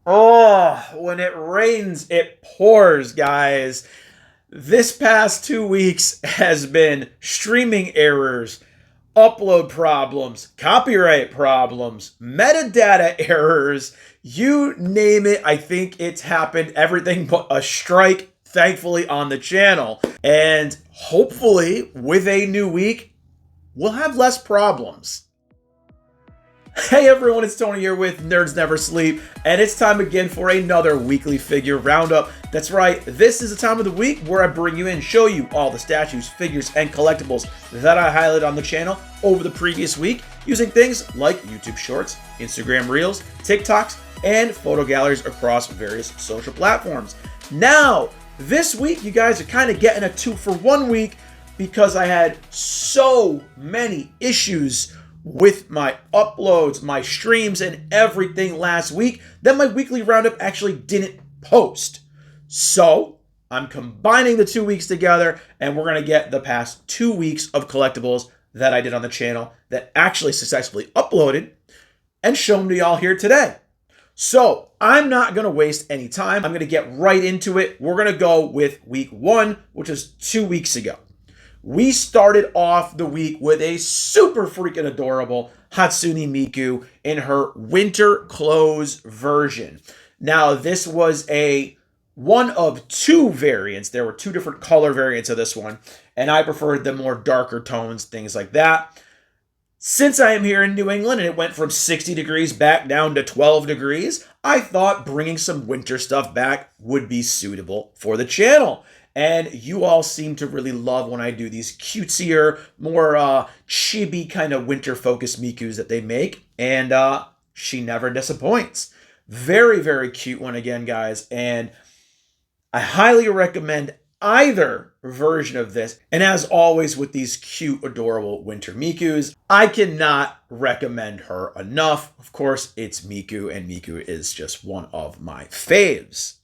Oh, when it rains, it pours, guys. This past 2 weeks has been streaming errors, upload problems, copyright problems, metadata errors. You name it, I think it's happened. Everything but a strike, thankfully, on the channel. And hopefully, with a new week, we'll have less problems. Hey everyone, it's Tony here with Nerds Never Sleep, and it's time again for another weekly figure roundup. That's right, this is the time of the week where I bring you in, show you all the statues, figures, and collectibles that I highlighted on the channel over the previous week using things like YouTube Shorts, Instagram Reels, TikToks, and photo galleries across various social platforms. Now, this week you guys are kind of getting a 2-for-1 week because I had so many issues with my uploads, my streams, and everything last week that my weekly roundup actually didn't post. So I'm combining the 2 weeks together, and we're going to get the past 2 weeks of collectibles that I did on the channel that actually successfully uploaded and show them to y'all here today. So I'm not going to waste any time. I'm going to get right into it. We're going to go with week 1, which is 2 weeks ago. We started off the week with a super freaking adorable Hatsune Miku in her winter clothes version. Now, this was a one of two variants. There were two different color variants of this one, and I preferred the more darker tones, things like that. Since I am here in New England and it went from 60 degrees back down to 12 degrees, I thought bringing some winter stuff back would be suitable for the channel. And you all seem to really love when I do these cutesier, more chibi kind of winter-focused Mikus that they make. And she never disappoints. Very, very cute one again, guys. And I highly recommend either version of this. And as always with these cute, adorable winter Mikus, I cannot recommend her enough. Of course, it's Miku, and Miku is just one of my faves.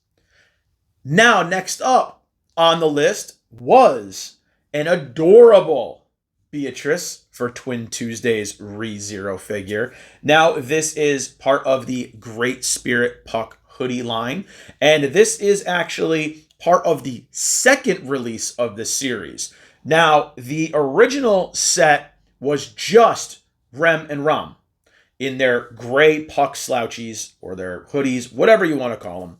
Now, next up on the list was an adorable Beatrice for Twin Tuesday's ReZero figure. Now, this is part of the Great Spirit Puck hoodie line, and this is actually part of the second release of the series. Now, the original set was just Rem and Ram in their gray puck slouchies or their hoodies, whatever you want to call them.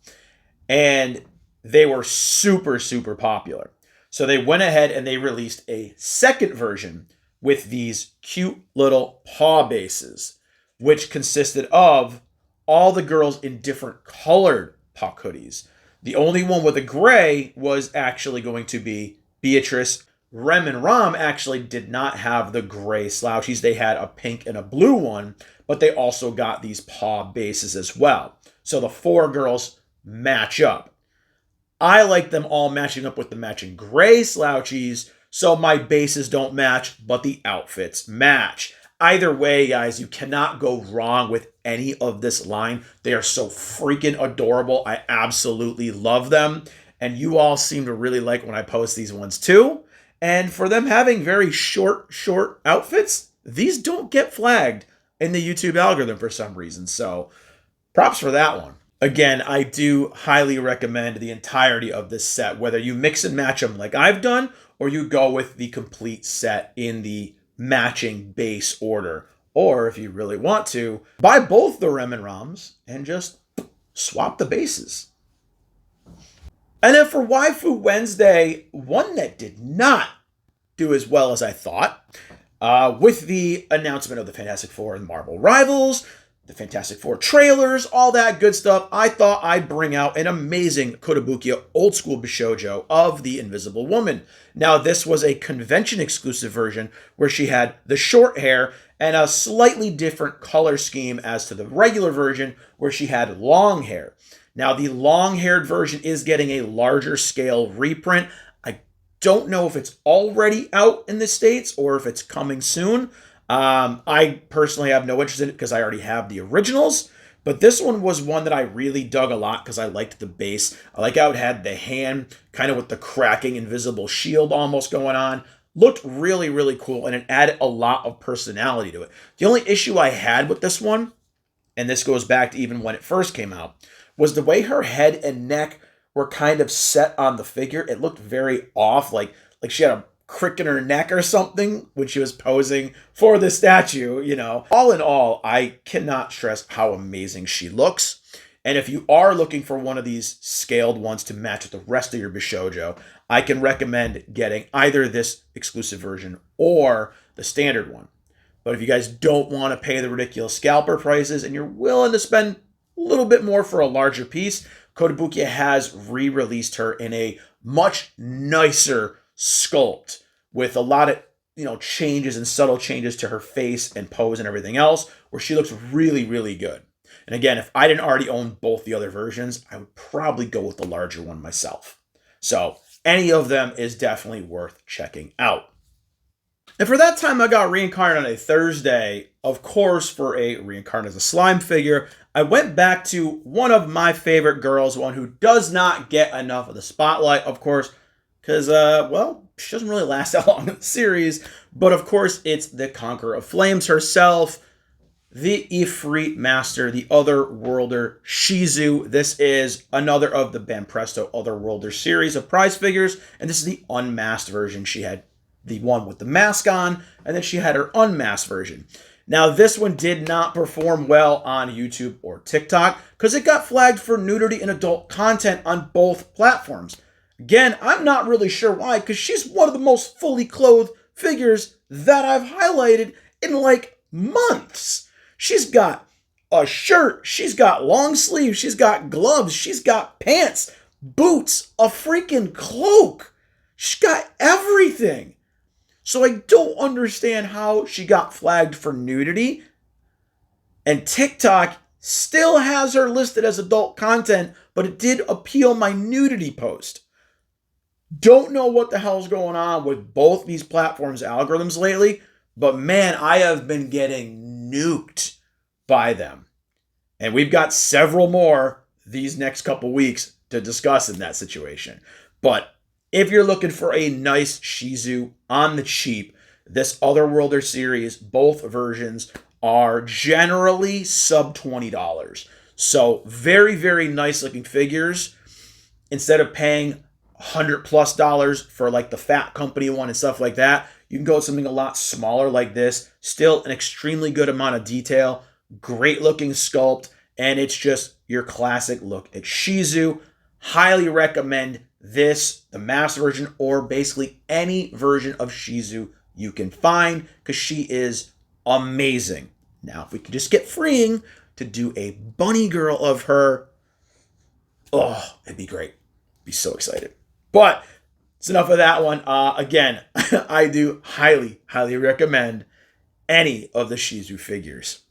And they were super, super popular. So they went ahead and they released a second version with these cute little paw bases, which consisted of all the girls in different colored puck hoodies. The only one with a gray was actually going to be Beatrice. Rem and Ram actually did not have the gray slouchies. They had a pink and a blue one, but they also got these paw bases as well. So the four girls match up. I like them all matching up with the matching gray slouchies, so my bases don't match, but the outfits match. Either way, guys, you cannot go wrong with any of this line. They are so freaking adorable. I absolutely love them, and you all seem to really like when I post these ones too. And for them having very short outfits, these don't get flagged in the YouTube algorithm for some reason, so props for that one. Again, I do highly recommend the entirety of this set, whether you mix and match them like I've done, or you go with the complete set in the matching base order. Or if you really want to, buy both the Rem and Rams and just swap the bases. And then for Waifu Wednesday, one that did not do as well as I thought, with the announcement of the Fantastic Four and Marvel Rivals, the Fantastic Four trailers, all that good stuff, I thought I'd bring out an amazing Kotobukiya old school Bishoujo of the Invisible Woman. Now, this was a convention exclusive version where she had the short hair and a slightly different color scheme as to the regular version where she had long hair. Now, the long-haired version is getting a larger scale reprint. I don't know if it's already out in the States or if it's coming soon. I personally have no interest in it because I already have the originals, but this one was one that I really dug a lot because I liked the base. I like how it had the hand kind of with the cracking invisible shield almost going on. Looked really, really cool, and it added a lot of personality to it. The only issue I had with this one and this goes back to even when it first came out, was the way her head and neck were kind of set on the figure. It looked very off, like she had a crick in her neck or something when she was posing for the statue, you know. All in all, I cannot stress how amazing she looks. And if you are looking for one of these scaled ones to match with the rest of your Bishoujo, I can recommend getting either this exclusive version or the standard one. But if you guys don't want to pay the ridiculous scalper prices and you're willing to spend a little bit more for a larger piece, Kotobukiya has re-released her in a much nicer sculpt with a lot of, changes and subtle changes to her face and pose and everything else, where she looks really, really good. And again, if I didn't already own both the other versions, I would probably go with the larger one myself. So any of them is definitely worth checking out. And for that time I got reincarnated on a Thursday, of course, for a reincarnated as a slime figure, I went back to one of my favorite girls, one who does not get enough of the spotlight, of course, because, she doesn't really last that long in the series. But of course, it's the Conqueror of Flames herself, the Ifrit Master, the Otherworlder Shizu. This is another of the Banpresto Otherworlder series of prize figures, and this is the unmasked version. She had the one with the mask on, and then she had her unmasked version. Now, this one did not perform well on YouTube or TikTok because it got flagged for nudity and adult content on both platforms. Again, I'm not really sure why, because she's one of the most fully clothed figures that I've highlighted in like months. She's got a shirt, she's got long sleeves, she's got gloves, she's got pants, boots, a freaking cloak. She's got everything. So I don't understand how she got flagged for nudity. And TikTok still has her listed as adult content, but it did appeal my nudity post. Don't know what the hell's going on with both these platforms' algorithms lately, but man, I have been getting nuked by them. And we've got several more these next couple weeks to discuss in that situation. But if you're looking for a nice Shizu on the cheap, this Otherworlder series, both versions are generally sub $20. So very, very nice looking figures. Instead of paying $100+ for like the Fat Company one and stuff like that, you can go with something a lot smaller like this. Still an extremely good amount of detail, great looking sculpt, and it's just your classic look at Shizu. Highly recommend this, the mass version, or basically any version of Shizu you can find, because she is amazing. Now, if we could just get freeing to do a bunny girl of her, oh, it'd be great. Be so excited. But it's enough of that one. Again, I do highly, highly recommend any of the Shizu figures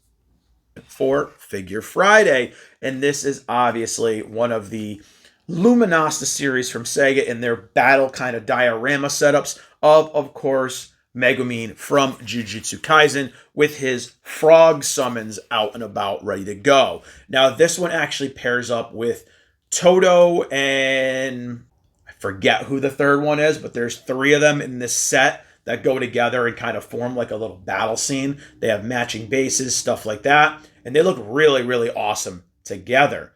for Figure Friday. And this is obviously one of the Luminosity series from Sega in their battle kind of diorama setups of course, Megumin from Jujutsu Kaisen with his frog summons out and about ready to go. Now, this one actually pairs up with Toto and I forget who the third one is, but there's 3 of them in this set that go together and kind of form like a little battle scene. They have matching bases, stuff like that, and they look really, really awesome together.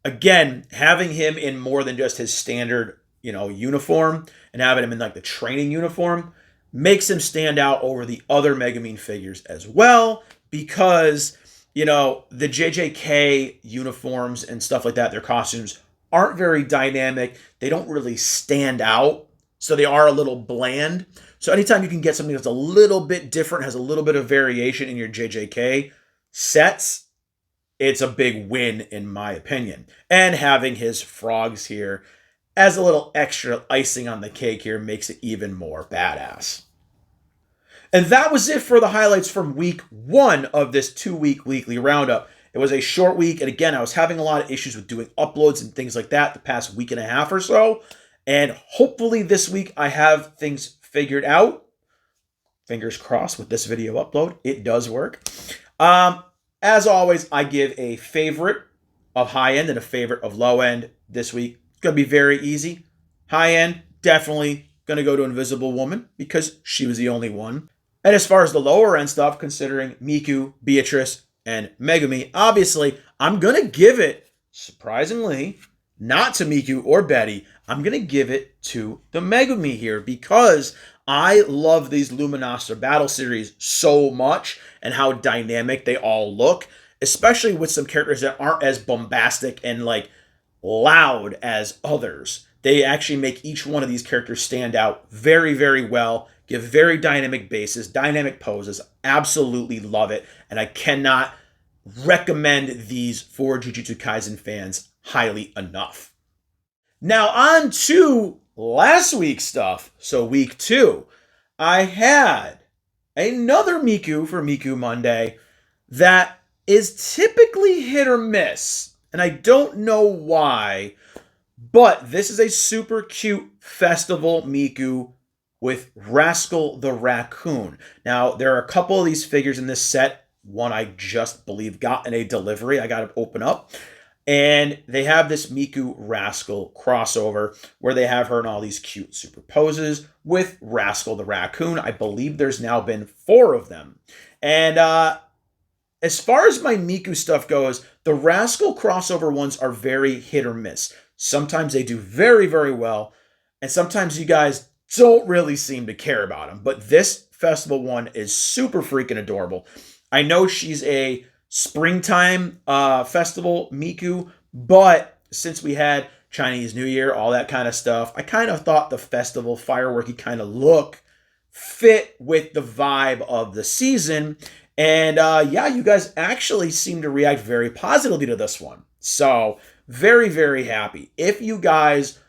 Again, having him in more than just his standard, uniform and having him in like the training uniform makes him stand out over the other Megumin figures as well, because, the JJK uniforms and stuff like that, their costumes aren't very dynamic. They don't really stand out, so they are a little bland. So anytime you can get something that's a little bit different, has a little bit of variation in your JJK sets, it's a big win in my opinion. And having his frogs here as a little extra icing on the cake here makes it even more badass. And that was it for the highlights from week 1 of this 2-week weekly roundup. It was a short week, and again, I was having a lot of issues with doing uploads and things like that the past week and a half or so. And hopefully this week I have things figured out. Fingers crossed with this video upload. It does work. As always, I give a favorite of high end and a favorite of low end this week. It's going to be very easy. High end, definitely going to go to Invisible Woman because she was the only one. And as far as the lower end stuff, considering Miku, Beatrice, and Megumi. Obviously, I'm going to give it, surprisingly, not to Miku or Betty. I'm going to give it to the Megumi here because I love these Luminosity battle series so much and how dynamic they all look, especially with some characters that aren't as bombastic and like loud as others. They actually make each one of these characters stand out very, very well, give very dynamic bases, dynamic poses. Absolutely love it. And I cannot recommend these for Jujutsu Kaisen fans highly enough. Now, on to last week's stuff. So, week 2, I had another Miku for Miku Monday that is typically hit or miss. And I don't know why, but this is a super cute festival Miku with Rascal the Raccoon. Now, there are a couple of these figures in this set. One I just believe got in a delivery. I got to open up. And they have this Miku Rascal crossover where they have her in all these cute superposes with Rascal the Raccoon. I believe there's now been 4 of them. And as far as my Miku stuff goes, the Rascal crossover ones are very hit or miss. Sometimes they do very, very well, and sometimes you guys don't really seem to care about them. But this festival one is super freaking adorable. I know she's a springtime festival Miku, but since we had Chinese New Year, all that kind of stuff, I kind of thought the festival fireworky kind of look fit with the vibe of the season. And yeah, you guys actually seem to react very positively to this one. So very, very happy. If you guys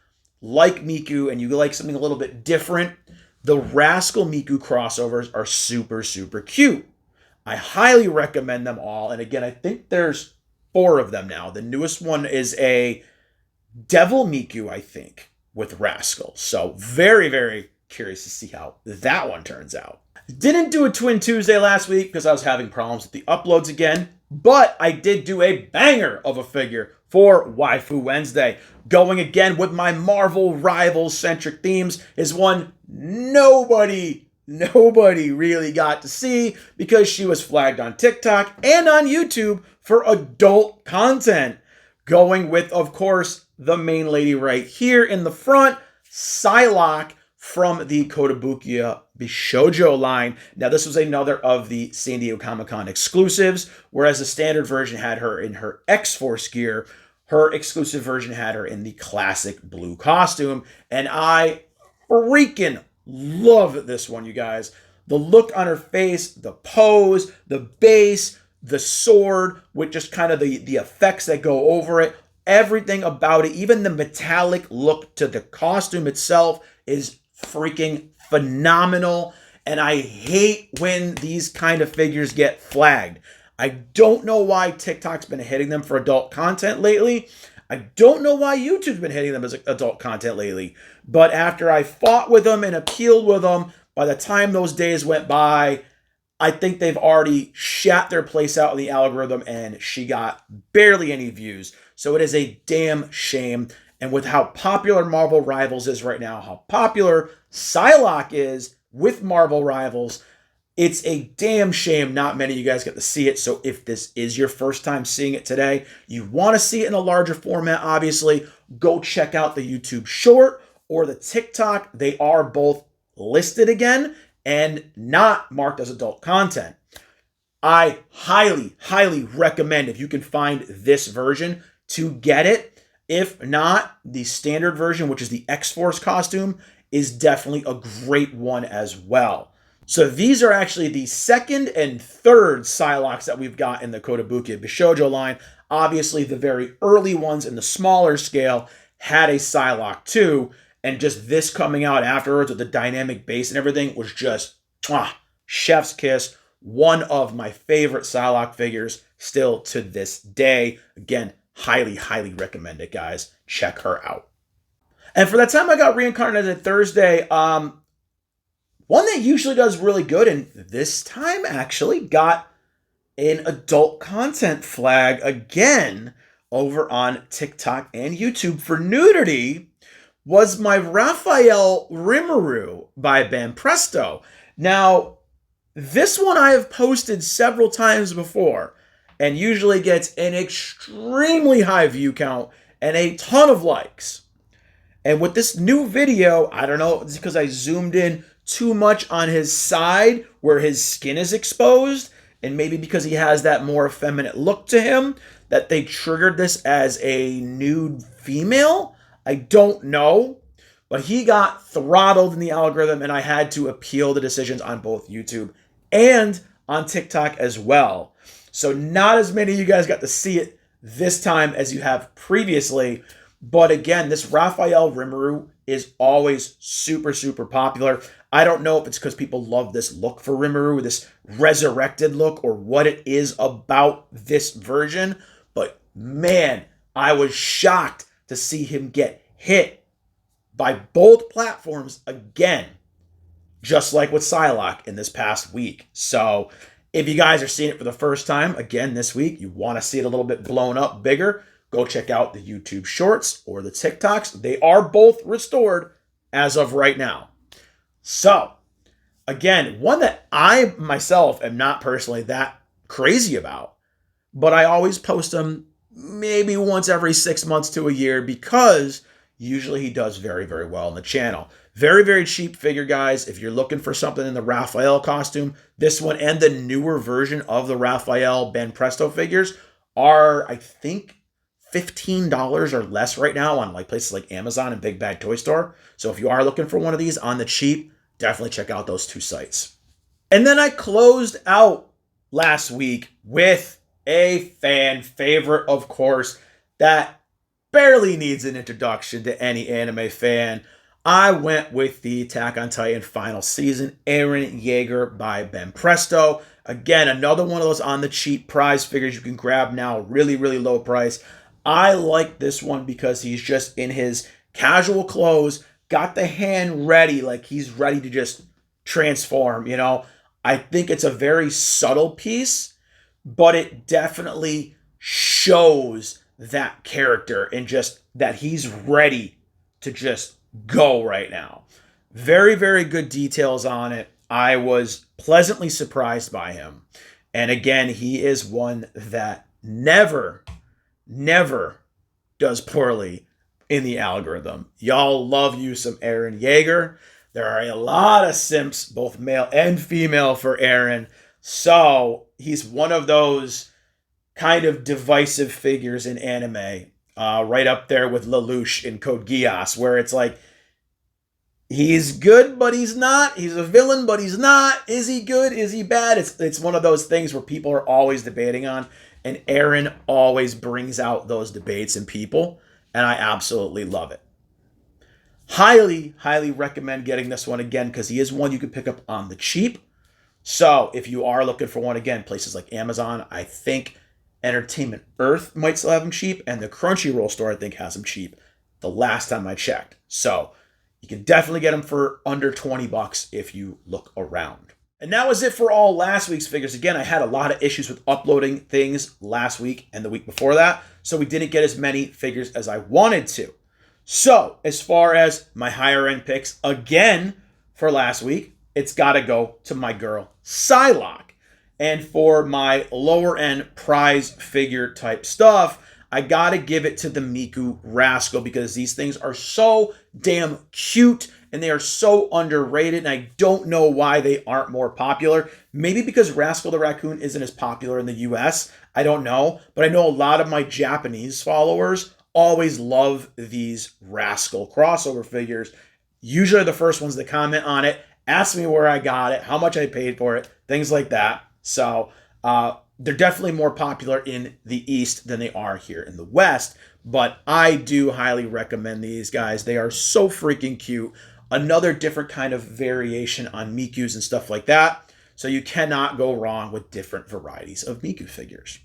like Miku and you like something a little bit different, the Rascal Miku crossovers are super, super cute. I highly recommend them all. And again, I think there's 4 of them now. The newest one is a Devil Miku, I think, with Rascal. So very, very curious to see how that one turns out. Didn't do a Twin Tuesday last week because I was having problems with the uploads again, but I did do a banger of a figure for Waifu Wednesday. Going again with my Marvel Rivals-centric themes is one nobody really got to see because she was flagged on TikTok and on YouTube for adult content. Going with, of course, the main lady right here in the front, Psylocke from the Kotobukiya Bishojo line. Now, this was another of the San Diego Comic-Con exclusives, whereas the standard version had her in her X-Force gear. Her exclusive version had her in the classic blue costume, and I freaking love this one, you guys. The look on her face, the pose, the base, the sword with just kind of the effects that go over it, everything about it, even the metallic look to the costume itself is freaking phenomenal. And I hate when these kind of figures get flagged. I don't know why TikTok's been hitting them for adult content lately. I don't know why YouTube's been hitting them as adult content lately. But after I fought with them and appealed with them, by the time those days went by, I think they've already shat their place out in the algorithm and she got barely any views. So it is a damn shame. And with how popular Marvel Rivals is right now, how popular Psylocke is with Marvel Rivals, it's a damn shame not many of you guys get to see it. So if this is your first time seeing it today, you want to see it in a larger format, obviously, go check out the YouTube short or the TikTok. They are both listed again and not marked as adult content. I highly, highly recommend, if you can find this version, to get it. If not, the standard version, which is the X-Force costume, is definitely a great one as well. So these are actually the second and third Psylocks that we've got in the Kotobukiya Bishojo line. Obviously, the very early ones in the smaller scale had a Psylocke too, and just this coming out afterwards with the dynamic base and everything was just chef's kiss. One of my favorite Psylocke figures still to this day. Again, highly, highly recommend it, guys. Check her out. And for that time I got reincarnated Thursday, one that usually does really good, and this time actually got an adult content flag again over on TikTok and YouTube for nudity, was my Raphael Rimuru by Banpresto. Now, this one I have posted several times before, and usually gets an extremely high view count and a ton of likes. And with this new video, I don't know, it's because I zoomed in too much on his side where his skin is exposed, and maybe because he has that more effeminate look to him, that they triggered this as a nude female. I don't know. But he got throttled in the algorithm, and I had to appeal the decisions on both YouTube and on TikTok as well. So not as many of you guys got to see it this time as you have previously. But again, this Raphael Rimuru is always super, super popular. I don't know if it's because people love this look for Rimuru, this resurrected look, or what it is about this version. But man, I was shocked to see him get hit by both platforms again, just like with Psylocke in this past week. So if you guys are seeing it for the first time, again, this week, you want to see it a little bit blown up bigger, go check out the YouTube Shorts or the TikToks. They are both restored as of right now. So again, one that I myself am not personally that crazy about, but I always post them maybe once every 6 months to a year because usually he does very, very well on the channel. Very, very cheap figure, guys. If you're looking for something in the Raphael costume, this one and the newer version of the Raphael Ben Presto figures are, I think, $15 or less right now on like places like Amazon and Big Bad Toy Store. So if you are looking for one of these on the cheap, definitely check out those two sites. And then I closed out last week with a fan favorite, of course, that barely needs an introduction to any anime fan. I went with the Attack on Titan final season, Eren Yeager by Ben Presto. Again, another one of those on the cheap prize figures you can grab now, really, really low price. I like this one because he's just in his casual clothes, got the hand ready, like he's ready to just transform, you know. I think it's a very subtle piece, but it definitely shows that character and just that he's ready to just go right now. Very, very good details on it. I was pleasantly surprised by him. And again, he is one that never does poorly in the algorithm. Y'all love you some Eren Yeager. There are a lot of simps, both male and female, for Eren. So he's one of those kind of divisive figures in anime, right up there with Lelouch in Code Geass, where it's like, he's good, but he's not. He's a villain, but he's not. Is he good? Is he bad? It's one of those things where people are always debating on, and Eren always brings out those debates in people, and I absolutely love it. Highly, highly recommend getting this one again, because he is one you can pick up on the cheap. So if you are looking for one, again, places like Amazon, I think Entertainment Earth might still have them cheap, and the Crunchyroll store, I think, has them cheap the last time I checked. So you can definitely get them for under $20 if you look around. And that was it for all last week's figures. Again, I had a lot of issues with uploading things last week and the week before that, so we didn't get as many figures as I wanted to. So as far as my higher end picks, again, for last week, it's got to go to my girl, Psylocke. And for my lower end prize figure type stuff, I got to give it to the Miku Rascal, because these things are so damn cute and they are so underrated, and I don't know why they aren't more popular. Maybe because Rascal the Raccoon isn't as popular in the US. I don't know. But I know a lot of my Japanese followers always love these Rascal crossover figures. Usually the first ones that comment on it, ask me where I got it, how much I paid for it, things like that. So they're definitely more popular in the East than they are here in the West. But I do highly recommend these guys. They are so freaking cute. Another different kind of variation on Mikus and stuff like that. So you cannot go wrong with different varieties of Miku figures.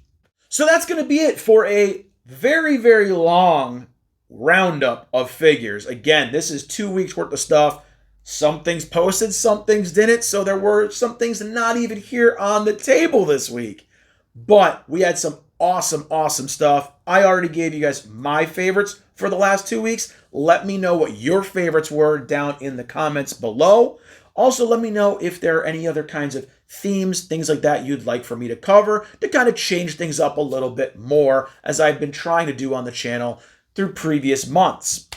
So that's going to be it for a very, very long roundup of figures. Again, this is 2 weeks worth of stuff. Some things posted, some things didn't. So there were some things not even here on the table this week. But we had some awesome, awesome stuff. I already gave you guys my favorites for the last 2 weeks. Let me know what your favorites were down in the comments below. Also, let me know if there are any other kinds of themes, things like that you'd like for me to cover to kind of change things up a little bit more, as I've been trying to do on the channel through previous months.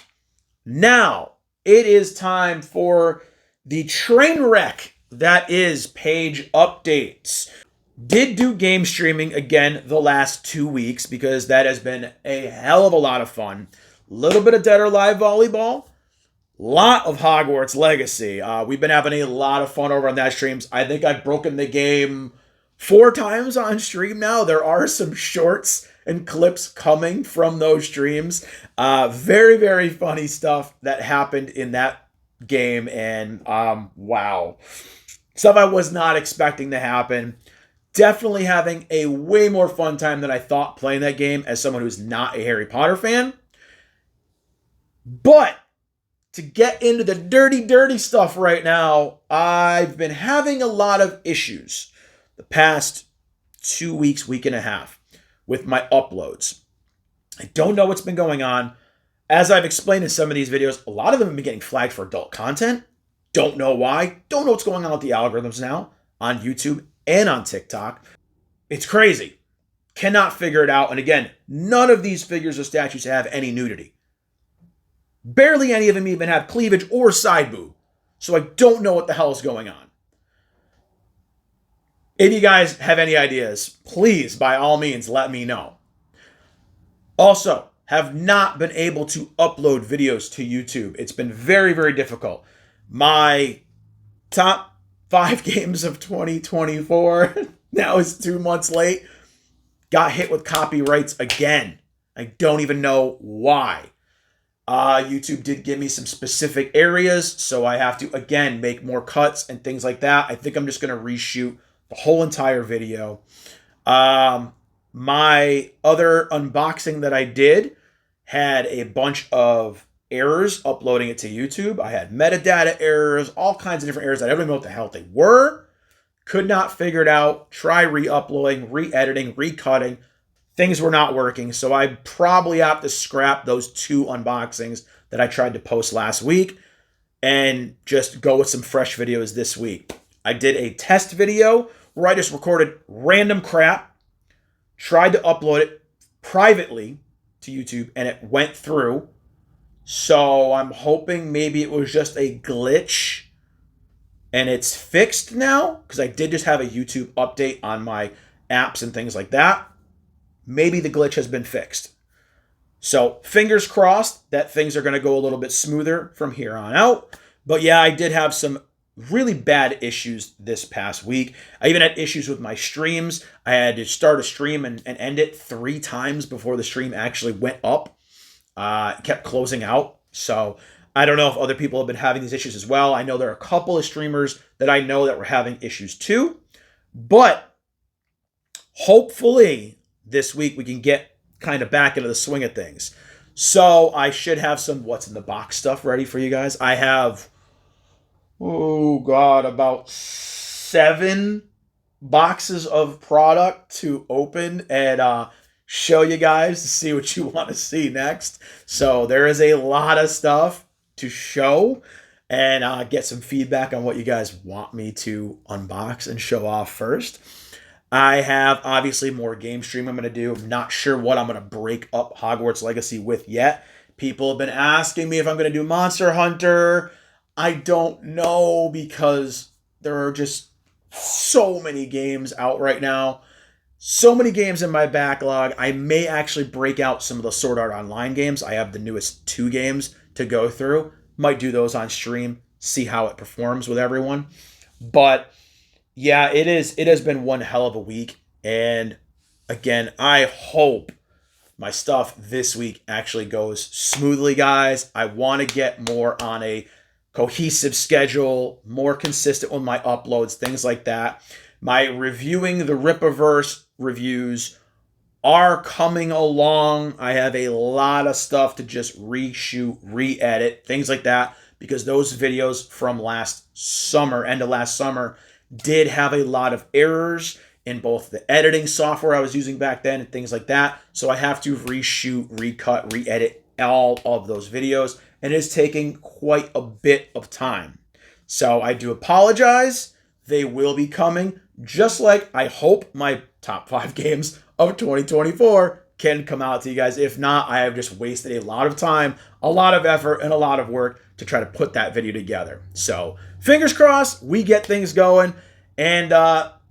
Now, it is time for the train wreck that is page updates. Did do game streaming again the last 2 weeks because that has been a hell of a lot of fun. Little bit of Dead or Alive volleyball, lot of Hogwarts Legacy. We've been having a lot of fun over on that streams. I think I've broken the game 4 times on stream now. There are some shorts and clips coming from those streams. Very, very funny stuff that happened in that game. And wow. Stuff I was not expecting to happen. Definitely having a way more fun time than I thought playing that game as someone who's not a Harry Potter fan. But to get into the dirty, dirty stuff right now, I've been having a lot of issues the past 2 weeks, week and a half with my uploads. I don't know what's been going on. As I've explained in some of these videos, a lot of them have been getting flagged for adult content. Don't know why. Don't know what's going on with the algorithms now on YouTube and on TikTok. It's crazy. Cannot figure it out. And again, none of these figures or statues have any nudity. Barely any of them even have cleavage or side boob. So I don't know what the hell is going on. If you guys have any ideas, please, by all means, let me know. Also, have not been able to upload videos to YouTube. It's been very, very difficult. My top 5 games of 2024 now is 2 months late. Got hit with copyrights again. I don't even know why. YouTube did give me some specific areas, so I have to, again, make more cuts and things like that. I think I'm just going to reshoot the whole entire video. My other unboxing that I did had a bunch of errors uploading it to YouTube. I had metadata errors, all kinds of different errors. I don't even know what the hell they were. Could not figure it out. Try re-uploading, re-editing, re-cutting. Things were not working, so I probably have to scrap those 2 unboxings that I tried to post last week and just go with some fresh videos this week. I did a test video where I just recorded random crap, tried to upload it privately to YouTube, and it went through. So I'm hoping maybe it was just a glitch and it's fixed now, because I did just have a YouTube update on my apps and things like that. Maybe the glitch has been fixed. So fingers crossed that things are going to go a little bit smoother from here on out. But yeah, I did have some really bad issues this past week. I even had issues with my streams. I had to start a stream and end it 3 times before the stream actually went up. It kept closing out. So I don't know if other people have been having these issues as well. I know there are a couple of streamers that I know that were having issues too. But hopefully this week we can get kind of back into the swing of things. So I should have some what's in the box stuff ready for you guys. I have, about 7 boxes of product to open and show you guys to see what you want to see next. So there is a lot of stuff to show and get some feedback on what you guys want me to unbox and show off first. I have obviously more game stream I'm going to do. I'm not sure what I'm going to break up Hogwarts Legacy with yet. People have been asking me if I'm going to do Monster Hunter. I don't know, because there are just so many games out right now. So many games in my backlog. I may actually break out some of the Sword Art Online games. I have the newest 2 games to go through. Might do those on stream, see how it performs with everyone. But yeah, it has been one hell of a week. And again, I hope my stuff this week actually goes smoothly, guys. I want to get more on a cohesive schedule, more consistent with my uploads, things like that. My reviewing the Rippaverse reviews are coming along. I have a lot of stuff to just reshoot, re-edit, things like that, because those videos from last summer, end of last summer, did have a lot of errors in both the editing software I was using back then and things like that. So I have to reshoot, recut, re-edit all of those videos, and it is taking quite a bit of time. So I do apologize. They will be coming, just like I hope my top 5 games of 2024 can come out to you guys. If not, I have just wasted a lot of time, a lot of effort, and a lot of work to try to put that video together. So fingers crossed, we get things going. And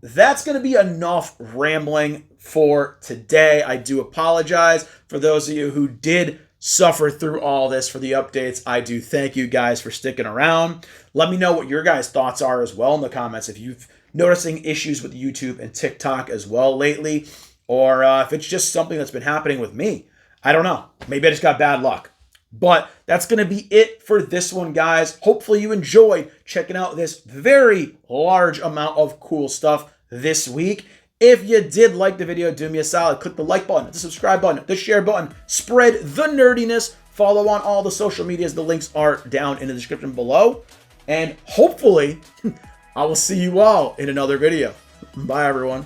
that's going to be enough rambling for today. I do apologize for those of you who did suffer through all this for the updates. I do thank you guys for sticking around. Let me know what your guys' thoughts are as well in the comments. If you've noticing issues with YouTube and TikTok as well lately, or if it's just something that's been happening with me. I don't know. Maybe I just got bad luck. But that's going to be it for this one, guys. Hopefully you enjoyed checking out this very large amount of cool stuff this week. If you did like the video, do me a solid. Click the like button, the subscribe button, the share button. Spread the nerdiness. Follow on all the social medias. The links are down in the description below. And hopefully, I will see you all in another video. Bye, everyone.